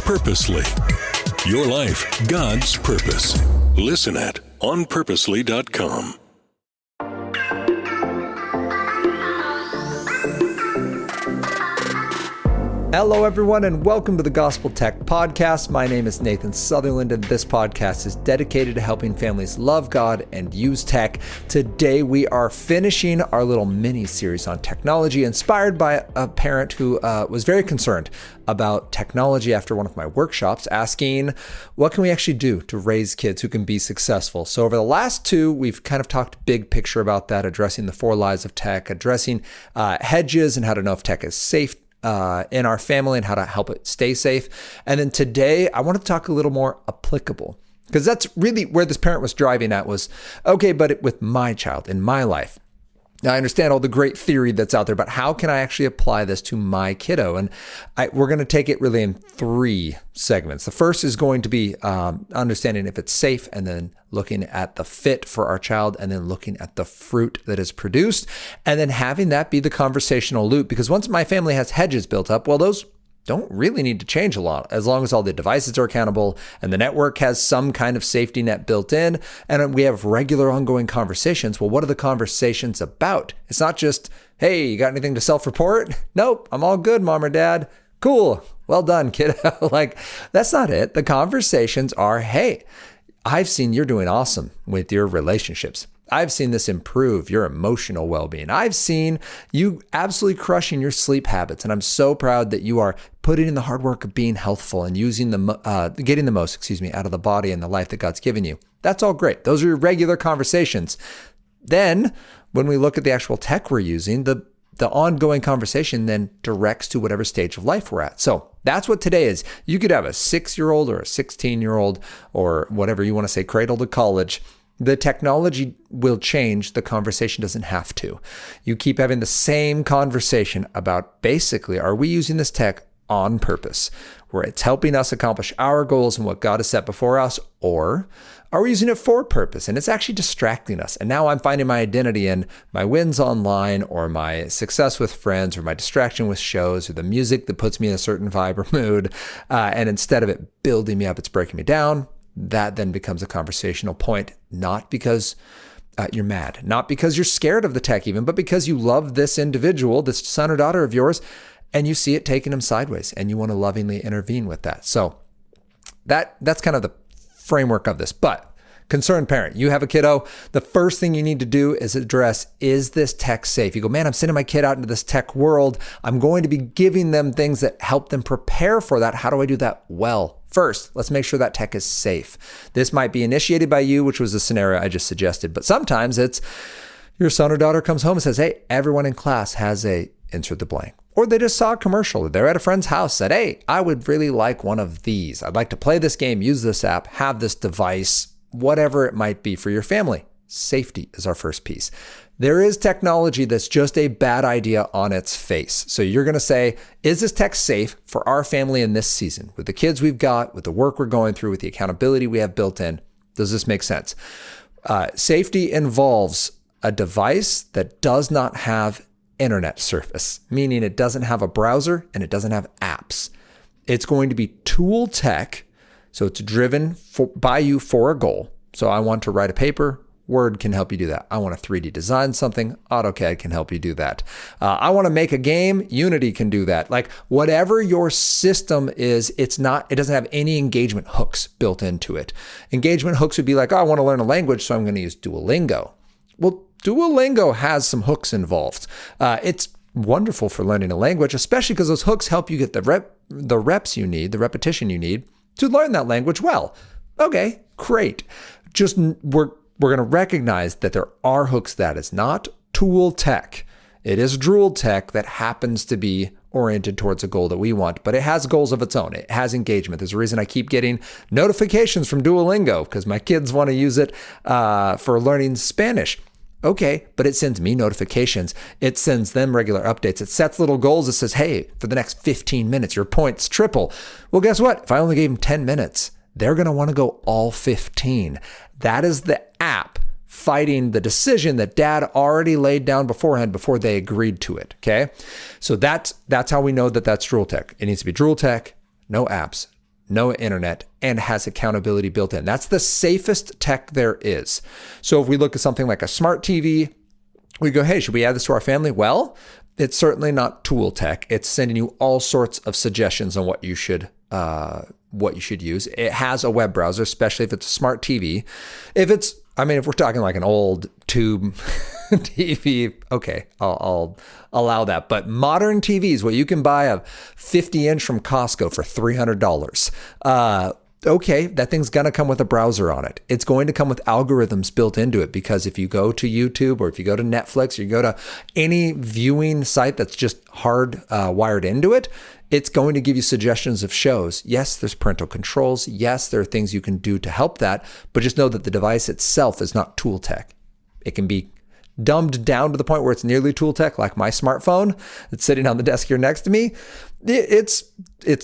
Purposely. Your life, God's purpose. Listen at onpurposely.com. Hello, everyone, and welcome to the Gospel Tech Podcast. My name is Nathan Sutherland, and this podcast is dedicated to helping families love God and use tech. Today, we are finishing our little mini-series on technology, inspired by a parent who was very concerned about technology after one of my workshops, asking, what can we actually do to raise kids who can be successful? So over the last two, we've kind of talked big picture about that, addressing the 4 lies of tech, addressing hedges and how to know if tech is safe in our family and how to help it stay safe. And then today, I want to talk a little more applicable, because that's really where this parent was driving at was, okay, but with my child in my life. Now, I understand all the great theory that's out there, but how can I actually apply this to my kiddo? And we're going to take it really in 3 segments. The first is going to be understanding if it's safe, and then looking at the fit for our child, and then looking at the fruit that is produced, and then having that be the conversational loop. Because once my family has hedges built up, well, those don't really need to change a lot as long as all the devices are accountable and the network has some kind of safety net built in and we have regular ongoing conversations. Well, what are the conversations about? It's not just, hey, you got anything to self-report? Nope, I'm all good, mom or dad. Cool. Well done, kiddo. Like, that's not it. The conversations are, hey, I've seen you're doing awesome with your relationships. I've seen this improve your emotional well-being. I've seen you absolutely crushing your sleep habits. And I'm so proud that you are putting in the hard work of being healthful and using getting the most, out of the body and the life that God's given you. That's all great. Those are your regular conversations. Then when we look at the actual tech we're using, the ongoing conversation then directs to whatever stage of life we're at. So that's what today is. You could have a 6-year-old or a 16-year-old or whatever you want to say, cradle to college. The technology will change. The conversation doesn't have to. You keep having the same conversation about basically, are we using this tech on purpose, where it's helping us accomplish our goals and what God has set before us, or are we using it for purpose and it's actually distracting us? And now I'm finding my identity in my wins online, or my success with friends, or my distraction with shows, or the music that puts me in a certain vibe or mood. And instead of it building me up, it's breaking me down. That then becomes a conversational point, not because you're mad, not because you're scared of the tech even, but because you love this individual, this son or daughter of yours, and you see it taking him sideways and you want to lovingly intervene with that. So that's kind of the framework of this. But concerned parent, you have a kiddo, the first thing you need to do is address, is this tech safe? You go, man, I'm sending my kid out into this tech world. I'm going to be giving them things that help them prepare for that. How do I do that well? First, let's make sure that tech is safe. This might be initiated by you, which was the scenario I just suggested, but sometimes it's your son or daughter comes home and says, hey, everyone in class has a insert the blank. Or they just saw a commercial. They're at a friend's house, said, hey, I would really like one of these. I'd like to play this game, use this app, have this device, whatever it might be for your family. Safety is our first piece. There is technology that's just a bad idea on its face. So you're going to say, is this tech safe for our family in this season? With the kids we've got, with the work we're going through, with the accountability we have built in, does this make sense? Safety involves a device that does not have internet service, meaning it doesn't have a browser and it doesn't have apps. It's going to be tool tech. So it's driven by you for a goal. So I want to write a paper. Word can help you do that. I want to 3D design something. AutoCAD can help you do that. I want to make a game. Unity can do that. Like whatever your system is, it doesn't have any engagement hooks built into it. Engagement hooks would be like, oh, I want to learn a language, so I'm going to use Duolingo. Well, Duolingo has some hooks involved. It's wonderful for learning a language, especially because those hooks help you get the reps you need, the repetition you need to learn that language well. Okay, great. Just we're going to recognize that there are hooks. That is not tool tech. It is drool tech that happens to be oriented towards a goal that we want, but it has goals of its own. It has engagement. There's a reason I keep getting notifications from Duolingo, because my kids want to use it for learning Spanish. Okay, but it sends me notifications. It sends them regular updates. It sets little goals. It says, hey, for the next 15 minutes, your points triple. Well, guess what? If I only gave them 10 minutes, they're going to want to go all 15. That is the app fighting the decision that dad already laid down beforehand before they agreed to it, okay? So that's how we know that that's drool tech. It needs to be drool tech, no apps, no internet, and has accountability built in. That's the safest tech there is. So if we look at something like a smart TV, we go, hey, should we add this to our family? Well, it's certainly not tool tech. It's sending you all sorts of suggestions on what you should use. It has a web browser, especially if it's a smart TV. If we're talking like an old tube TV, okay, I'll allow that. But modern TVs, what you can buy a 50-inch from Costco for $300. Okay, that thing's going to come with a browser on it. It's going to come with algorithms built into it, because if you go to YouTube or if you go to Netflix or you go to any viewing site that's just hard wired into it, it's going to give you suggestions of shows. Yes, there's parental controls. Yes, there are things you can do to help that, but just know that the device itself is not tool tech. It can be dumbed down to the point where it's nearly tool tech, like my smartphone that's sitting on the desk here next to me. It's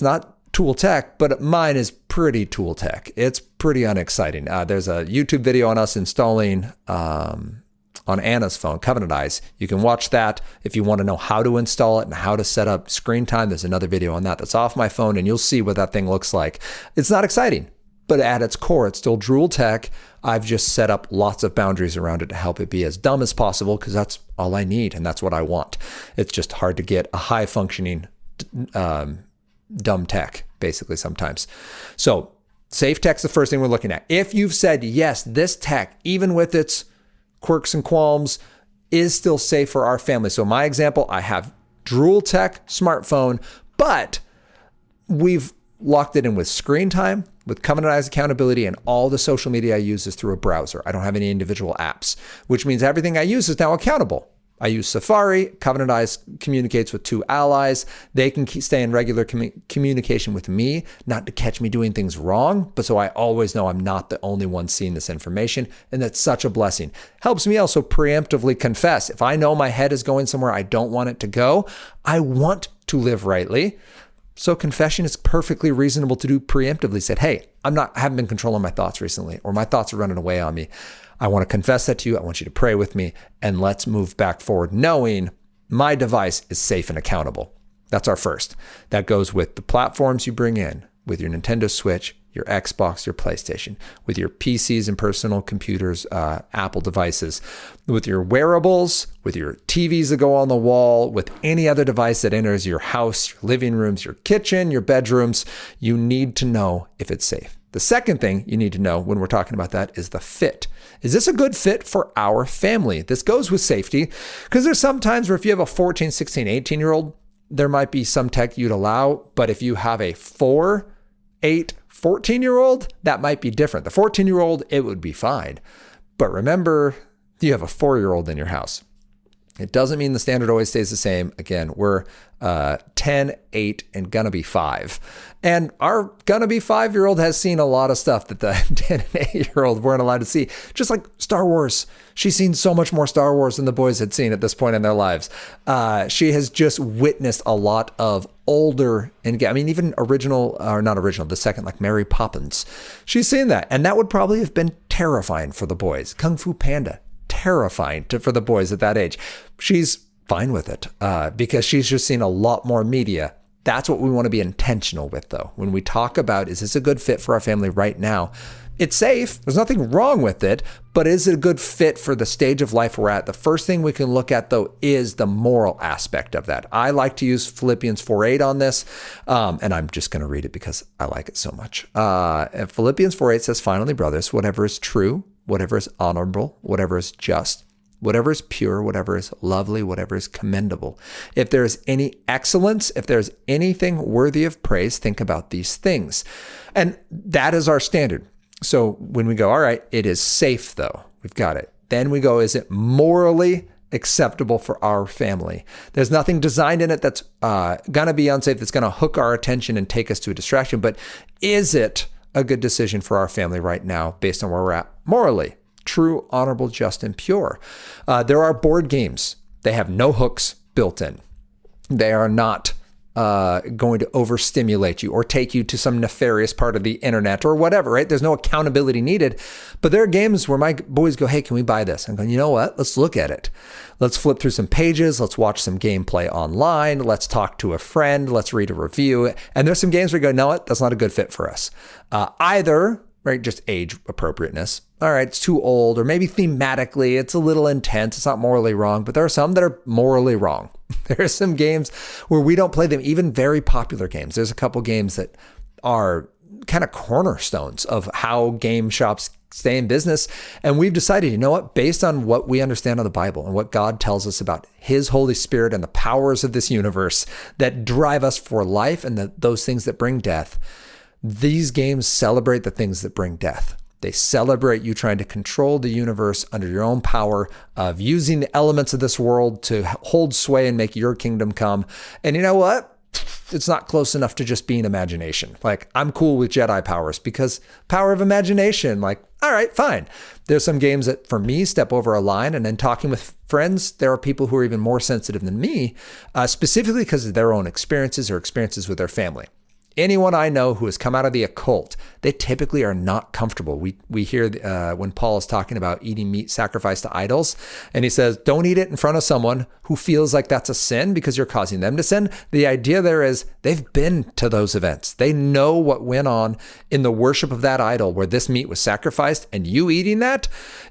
not tool tech, but mine is pretty tool tech. It's pretty unexciting. There's a YouTube video on us installing on Anna's phone, Covenant Eyes. You can watch that if you want to know how to install it and how to set up screen time. There's another video on that that's off my phone, and you'll see what that thing looks like. It's not exciting, but at its core, it's still drool tech. I've just set up lots of boundaries around it to help it be as dumb as possible, because that's all I need and that's what I want. It's just hard to get a high functioning dumb tech, basically, sometimes. So safe tech's the first thing we're looking at. If you've said, yes, this tech, even with its quirks and qualms, is still safe for our family. So my example, I have drool tech smartphone, but we've locked it in with screen time, with Covenant Eyes accountability, and all the social media I use is through a browser. I don't have any individual apps, which means everything I use is now accountable. I use Safari. Covenant Eyes communicates with 2 allies. They can stay in regular communication with me, not to catch me doing things wrong, but so I always know I'm not the only one seeing this information, and that's such a blessing. Helps me also preemptively confess. If I know my head is going somewhere I don't want it to go, I want to live rightly. So confession is perfectly reasonable to do preemptively. Said, hey, I haven't been controlling my thoughts recently, or my thoughts are running away on me. I want to confess that to you. I want you to pray with me, and let's move back forward knowing my device is safe and accountable. That's our first. That goes with the platforms you bring in, with your Nintendo Switch, your Xbox, your PlayStation, with your PCs and personal computers, Apple devices, with your wearables, with your TVs that go on the wall, with any other device that enters your house, your living rooms, your kitchen, your bedrooms. You need to know if it's safe. The second thing you need to know when we're talking about that is the fit. Is this a good fit for our family? This goes with safety, because there's some times where if you have a 14, 16, 18-year-old, there might be some tech you'd allow. But if you have a 4, 8, 14-year-old, that might be different. The 14-year-old, it would be fine. But remember, you have a 4-year-old in your house. It doesn't mean the standard always stays the same. Again, we're 10, 8, and gonna be 5. And our gonna be 5-year-old has seen a lot of stuff that the 10 and 8-year-old weren't allowed to see. Just like Star Wars. She's seen so much more Star Wars than the boys had seen at this point in their lives. She has just witnessed a lot of older, and I mean, even original, or not original, the second, like Mary Poppins. She's seen that. And that would probably have been terrifying for the boys. Kung Fu Panda. Terrifying for the boys at that age. She's fine with it because she's just seen a lot more media. That's what we want to be intentional with, though. When we talk about, is this a good fit for our family right now? It's safe. There's nothing wrong with it, but is it a good fit for the stage of life we're at? The first thing we can look at, though, is the moral aspect of that. I like to use Philippians 4:8 on this, and I'm just going to read it because I like it so much. Philippians 4:8 says, finally, brothers, whatever is true, whatever is honorable, whatever is just, whatever is pure, whatever is lovely, whatever is commendable. If there is any excellence, if there's anything worthy of praise, think about these things. And that is our standard. So when we go, all right, it is safe though, we've got it. Then we go, is it morally acceptable for our family? There's nothing designed in it that's going to be unsafe, that's going to hook our attention and take us to a distraction. But is it a good decision for our family right now based on where we're at morally? True, honorable, just, and pure. There are board games. They have no hooks built in. They are not going to overstimulate you or take you to some nefarious part of the internet or whatever, right? There's no accountability needed. But there are games where my boys go, hey, can we buy this? I'm going, you know what? Let's look at it. Let's flip through some pages. Let's watch some gameplay online. Let's talk to a friend. Let's read a review. And there's some games where you go, no, what? That's not a good fit for us. Either, right, just age appropriateness. All right, it's too old, or maybe thematically it's a little intense. It's not morally wrong, but there are some that are morally wrong. There are some games where we don't play them, even very popular games. There's a couple games that are kind of cornerstones of how game shops stay in business. And we've decided, you know what, based on what we understand of the Bible and what God tells us about his Holy Spirit and the powers of this universe that drive us for life and those things that bring death, these games celebrate the things that bring death. They celebrate you trying to control the universe under your own power of using the elements of this world to hold sway and make your kingdom come. And you know what? It's not close enough to just being imagination. Like, I'm cool with Jedi powers because power of imagination, like, all right, fine. There's some games that for me step over a line, and then talking with friends, there are people who are even more sensitive than me, specifically because of their own experiences or experiences with their family. Anyone I know who has come out of the occult, they typically are not comfortable. We hear when Paul is talking about eating meat sacrificed to idols, and he says, don't eat it in front of someone who feels like that's a sin because you're causing them to sin. The idea there is they've been to those events. They know what went on in the worship of that idol where this meat was sacrificed, and you eating that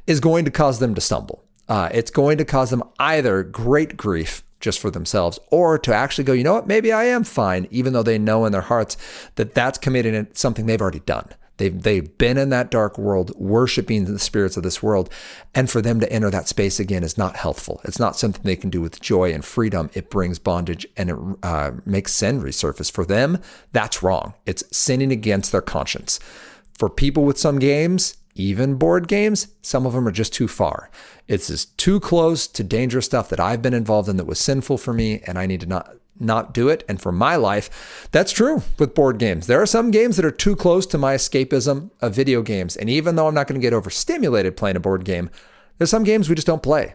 is going to cause them to stumble. It's going to cause them either great grief just for themselves, or to actually go, you know what, maybe I am fine, even though they know in their hearts that that's committing something they've already done. They've been in that dark world, worshiping the spirits of this world. And for them to enter that space again is not healthful. It's not something they can do with joy and freedom. It brings bondage, and it makes sin resurface. For them, that's wrong. It's sinning against their conscience. For people with some games, even board games, some of them are just too far. It's just too close to dangerous stuff that I've been involved in that was sinful for me, and I need to not do it. And for my life, that's true with board games. There are some games that are too close to my escapism of video games. And even though I'm not going to get overstimulated playing a board game, there's some games we just don't play.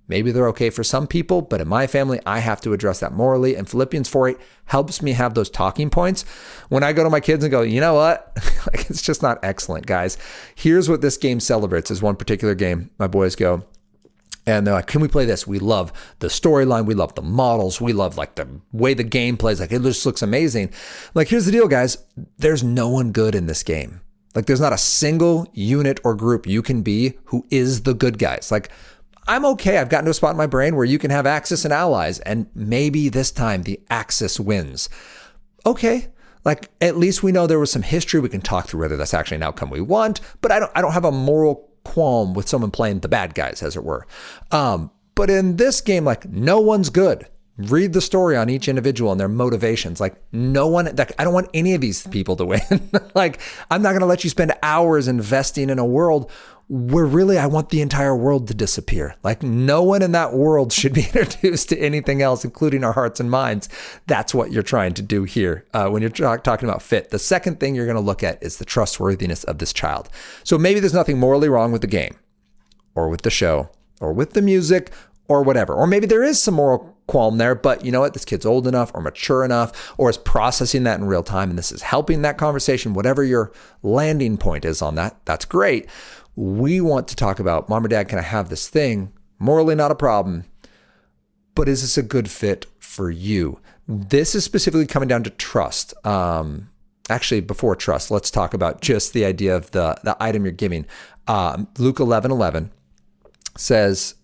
Maybe they're okay for some people, but in my family, I have to address that morally. And Philippians 4:8 helps me have those talking points when I go to my kids and go, you know what? Like, it's just not excellent, guys. Here's what this game celebrates. Is one particular game. My boys go, and they're like, can we play this? We love the storyline. We love the models. We love like the way the game plays. Like, it just looks amazing. Like, here's the deal, guys. There's no one good in this game. Like, there's not a single unit or group you can be who is the good guys. Like, I'm okay. I've gotten to a spot in my brain where you can have Axis and allies, and maybe this time the Axis wins. Okay. Like, at least we know there was some history. We can talk through whether that's actually an outcome we want, but I don't have a moral qualm with someone playing the bad guys, as it were. But in this game, like, no one's good. Read the story on each individual and their motivations. Like, no one, like, I don't want any of these people to win. Like, I'm not going to let you spend hours investing in a world where really I want the entire world to disappear. Like, no one in that world should be introduced to anything else, including our hearts and minds. That's what you're trying to do here when you're talking about fit. The second thing you're going to look at is the trustworthiness of this child. So maybe there's nothing morally wrong with the game or with the show or with the music or whatever. Or maybe there is some moral qualm there, but you know what? This kid's old enough or mature enough or is processing that in real time, and this is helping that conversation. Whatever your landing point is on that, that's great. We want to talk about, Mom or Dad, can I have this thing? Morally not a problem, but is this a good fit for you? This is specifically coming down to trust. Actually, before trust, let's talk about just the idea of the item you're giving. Luke 11:11 says,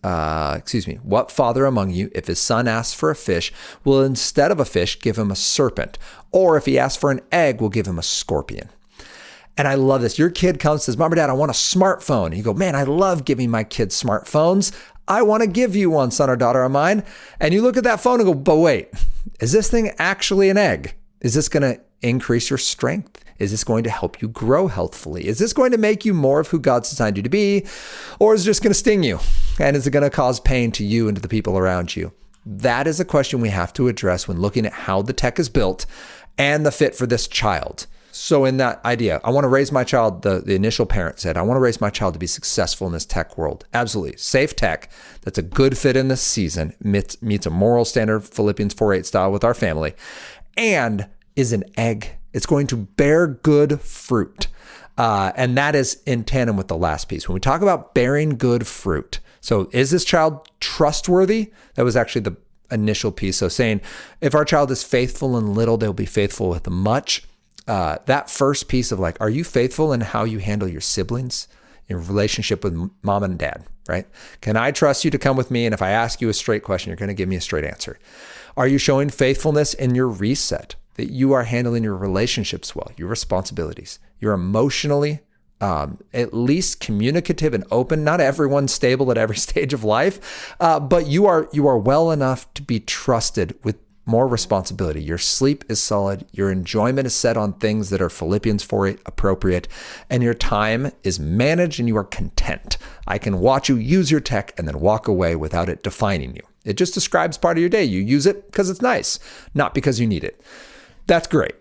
what father among you, if his son asks for a fish, will instead of a fish give him a serpent? Or if he asks for an egg, will give him a scorpion? And I love this. Your kid comes and says, Mom or Dad, I want a smartphone. You go, man, I love giving my kids smartphones. I want to give you one, son or daughter of mine. And you look at that phone and go, but wait, is this thing actually an egg? Is this going to increase your strength? Is this going to help you grow healthfully? Is this going to make you more of who God's designed you to be? Or is it just going to sting you? And is it going to cause pain to you and to the people around you? That is a question we have to address when looking at how the tech is built and the fit for this child. So in that idea, I want to raise my child, the initial parent said, I want to raise my child to be successful in this tech world. Absolutely. Safe tech that's a good fit in this season, meets a moral standard, Philippians 4:8 style with our family. and is an egg. It's going to bear good fruit. And that is in tandem with the last piece. When we talk about bearing good fruit, so is this child trustworthy? That was actually the initial piece. So saying, if our child is faithful in little, they'll be faithful with much. That first piece of like, are you faithful in how you handle your siblings, your relationship with mom and dad, right? Can I trust you to come with me? And if I ask you a straight question, you're going to give me a straight answer. Are you showing faithfulness in your reset, that you are handling your relationships well, your responsibilities? You're emotionally at least communicative and open. Not everyone's stable at every stage of life, but you are well enough to be trusted with more responsibility. Your sleep is solid. Your enjoyment is set on things that are Philippians 4:8 appropriate, and your time is managed and you are content. I can watch you use your tech and then walk away without it defining you. It just describes part of your day. You use it because it's nice, not because you need it. That's great.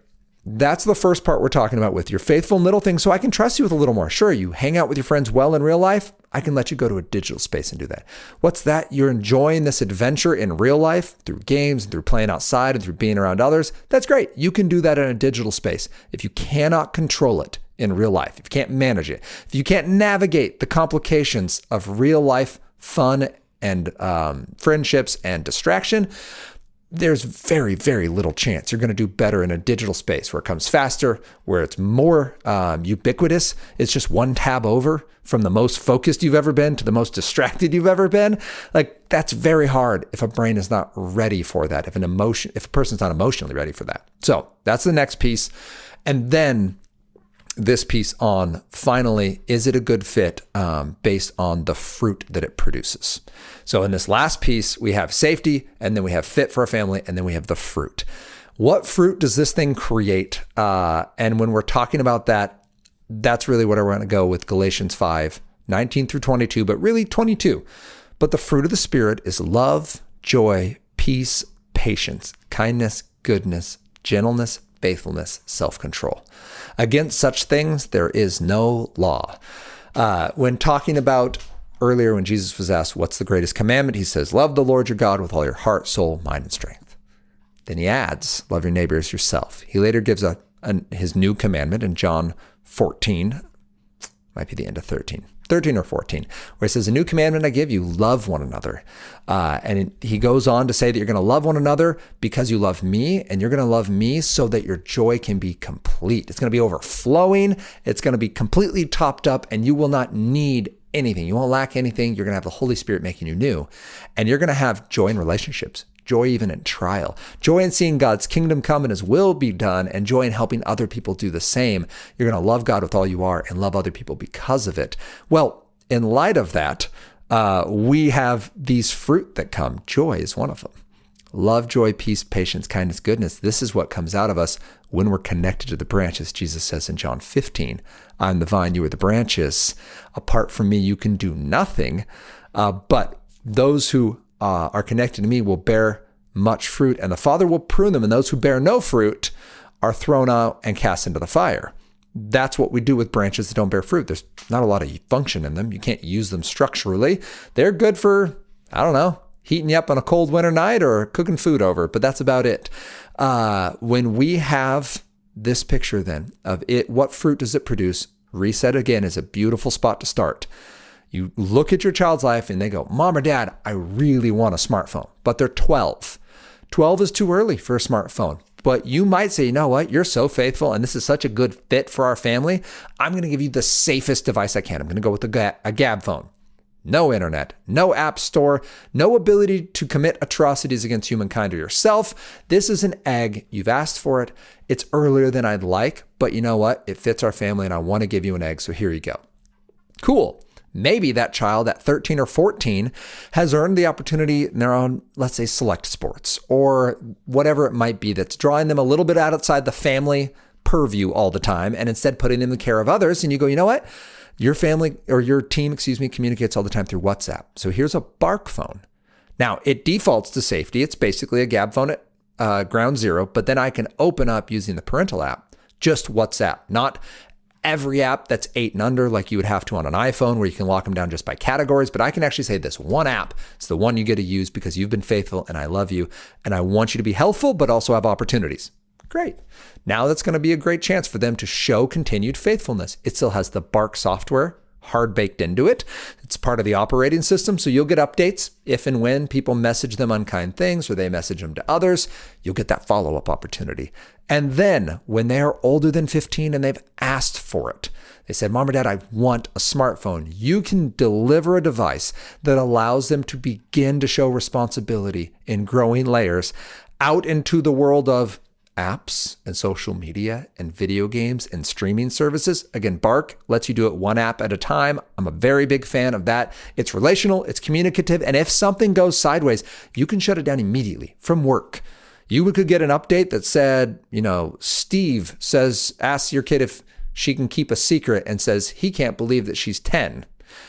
That's the first part we're talking about with your faithful in little things. So I can trust you with a little more. Sure, you hang out with your friends well in real life. I can let you go to a digital space and do that. What's that? You're enjoying this adventure in real life through games, and through playing outside, and through being around others. That's great. You can do that in a digital space. If you cannot control it in real life, if you can't manage it, if you can't navigate the complications of real life fun and friendships and distraction, there's very, very little chance you're going to do better in a digital space where it comes faster, where it's more ubiquitous. It's just one tab over from the most focused you've ever been to the most distracted you've ever been. Like, that's very hard if a brain is not ready for that, if a person's not emotionally ready for that. So that's the next piece. And then this piece on, finally, is it a good fit based on the fruit that it produces? So in this last piece, we have safety, and then we have fit for a family, and then we have the fruit. What fruit does this thing create? And when we're talking about that, that's really what I want to go with Galatians 5:19 through 22, but really 22. But the fruit of the Spirit is love, joy, peace, patience, kindness, goodness, gentleness, faithfulness, self-control. Against such things, there is no law. When talking about earlier, when Jesus was asked, what's the greatest commandment? He says, love the Lord your God with all your heart, soul, mind, and strength. Then he adds, love your neighbor as yourself. He later gives his new commandment in John 14, might be the end of 13 or 14, where he says, a new commandment I give you, love one another. And he goes on to say that you're going to love one another because you love me, and you're going to love me so that your joy can be complete. It's going to be overflowing. It's going to be completely topped up, and you will not need anything. You won't lack anything. You're going to have the Holy Spirit making you new, and you're going to have joy in relationships, joy even in trial, joy in seeing God's kingdom come and his will be done, and joy in helping other people do the same. You're going to love God with all you are and love other people because of it. Well, in light of that, we have these fruit that come. Joy is one of them. Love, joy, peace, patience, kindness, goodness. This is what comes out of us when we're connected to the branches. Jesus says in John 15, I'm the vine, you are the branches. Apart from me, you can do nothing. But those who are connected to me will bear much fruit, and the Father will prune them, and those who bear no fruit are thrown out and cast into the fire. That's what we do with branches that don't bear fruit. There's not a lot of function in them. You can't use them structurally. They're good for, I don't know, heating you up on a cold winter night or cooking food over, but that's about it. When we have this picture then of it, what fruit does it produce? Reset again is a beautiful spot to start. You look at your child's life and they go, Mom or Dad, I really want a smartphone, but they're 12. 12 is too early for a smartphone. But you might say, you know what? You're so faithful and this is such a good fit for our family. I'm going to give you the safest device I can. I'm going to go with a Gab phone. No internet, no app store, no ability to commit atrocities against humankind or yourself. This is an egg. You've asked for it. It's earlier than I'd like, but you know what? It fits our family and I want to give you an egg. So here you go. Cool. Maybe that child at 13 or 14 has earned the opportunity in their own, let's say, select sports or whatever it might be that's drawing them a little bit outside the family purview all the time and instead putting them in the care of others. And you go, you know what? Your family or your team, communicates all the time through WhatsApp. So here's a Bark phone. Now it defaults to safety. It's basically a Gab phone at ground zero, but then I can open up using the parental app, just WhatsApp, not every app that's 8 and under like you would have to on an iPhone where you can lock them down just by categories. But I can actually say this one app is the one you get to use because you've been faithful and I love you and I want you to be helpful, but also have opportunities. Great. Now that's going to be a great chance for them to show continued faithfulness. It still has the Bark software hard baked into it. It's part of the operating system, so you'll get updates if and when people message them unkind things or they message them to others. You'll get that follow-up opportunity. And then when they are older than 15 and they've asked for it, they said, Mom or Dad, I want a smartphone. You can deliver a device that allows them to begin to show responsibility in growing layers out into the world of apps and social media and video games and streaming services. Again, Bark lets you do it one app at a time. I'm a very big fan of that. It's relational, it's communicative, and if something goes sideways, you can shut it down immediately from work. You could get an update that said, Steve asks your kid if she can keep a secret and says he can't believe that she's 10.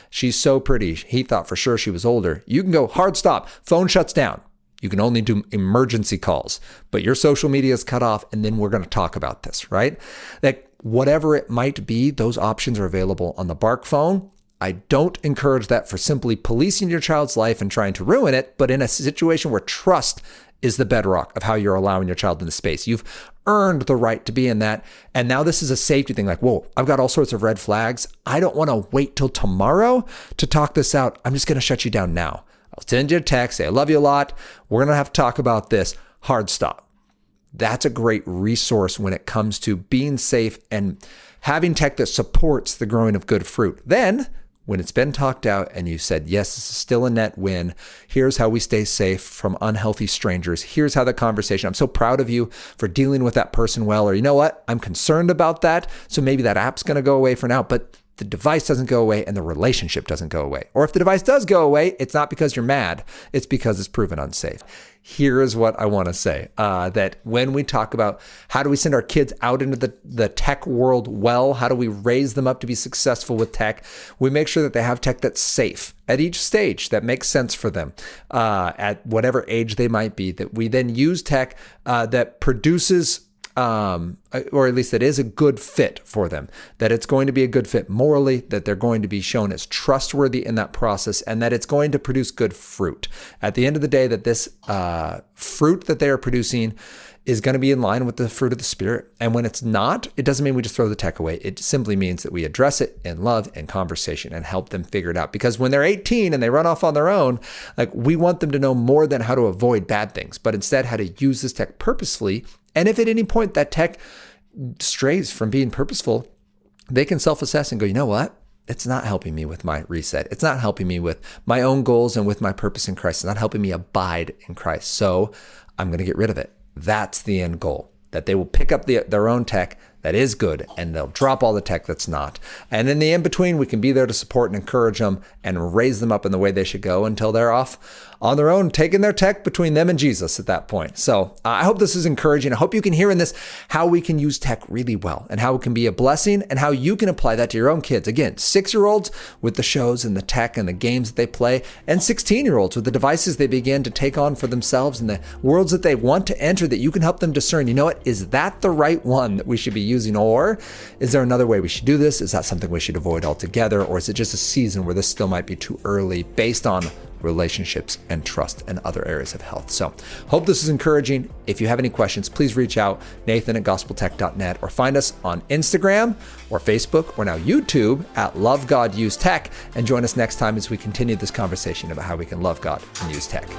She's so pretty. He thought for sure she was older. You can go hard stop. Phone shuts down. You can only do emergency calls, but your social media is cut off, and then we're going to talk about this, right? That whatever it might be, those options are available on the Bark phone. I don't encourage that for simply policing your child's life and trying to ruin it, but in a situation where trust is the bedrock of how you're allowing your child into space. You've earned the right to be in that. And now this is a safety thing like, whoa, I've got all sorts of red flags. I don't want to wait till tomorrow to talk this out. I'm just going to shut you down now. I'll send you a text, say, I love you a lot. We're going to have to talk about this. Hard stop. That's a great resource when it comes to being safe and having tech that supports the growing of good fruit. Then, when it's been talked out and you said, yes, this is still a net win. Here's how we stay safe from unhealthy strangers. Here's how the conversation, I'm so proud of you for dealing with that person well. Or you know what? I'm concerned about that. So maybe that app's going to go away for now, but the device doesn't go away and the relationship doesn't go away. Or if the device does go away, it's not because you're mad. It's because it's proven unsafe. Here is what I want to say, that when we talk about how do we send our kids out into the tech world well, how do we raise them up to be successful with tech, we make sure that they have tech that's safe at each stage, that makes sense for them at whatever age they might be, that we then use tech that produces or at least that is a good fit for them, that it's going to be a good fit morally, that they're going to be shown as trustworthy in that process, and that it's going to produce good fruit. At the end of the day, that this fruit that they are producing is going to be in line with the fruit of the Spirit. And when it's not, it doesn't mean we just throw the tech away. It simply means that we address it in love and conversation and help them figure it out. Because when they're 18 and they run off on their own, like, we want them to know more than how to avoid bad things, but instead how to use this tech purposefully. And if at any point that tech strays from being purposeful, they can self-assess and go, you know what? It's not helping me with my reset. It's not helping me with my own goals and with my purpose in Christ. It's not helping me abide in Christ. So I'm going to get rid of it. That's the end goal, that they will pick up their own tech that is good and they'll drop all the tech that's not. And in the in-between, we can be there to support and encourage them and raise them up in the way they should go until they're off on their own, taking their tech between them and Jesus at that point. So I hope this is encouraging. I hope you can hear in this how we can use tech really well and how it can be a blessing and how you can apply that to your own kids. Again, 6-year-olds with the shows and the tech and the games that they play, and 16-year-olds with the devices they begin to take on for themselves and the worlds that they want to enter, that you can help them discern, you know what, is that the right one that we should be using? Or is there another way we should do this? Is that something we should avoid altogether? Or is it just a season where this still might be too early based on relationships and trust and other areas of health? So hope this is encouraging. If you have any questions, please reach out, nathan@gospeltech.net, or find us on Instagram or Facebook or now YouTube at Love God Use Tech, and join us next time as we continue this conversation about how we can love God and use tech.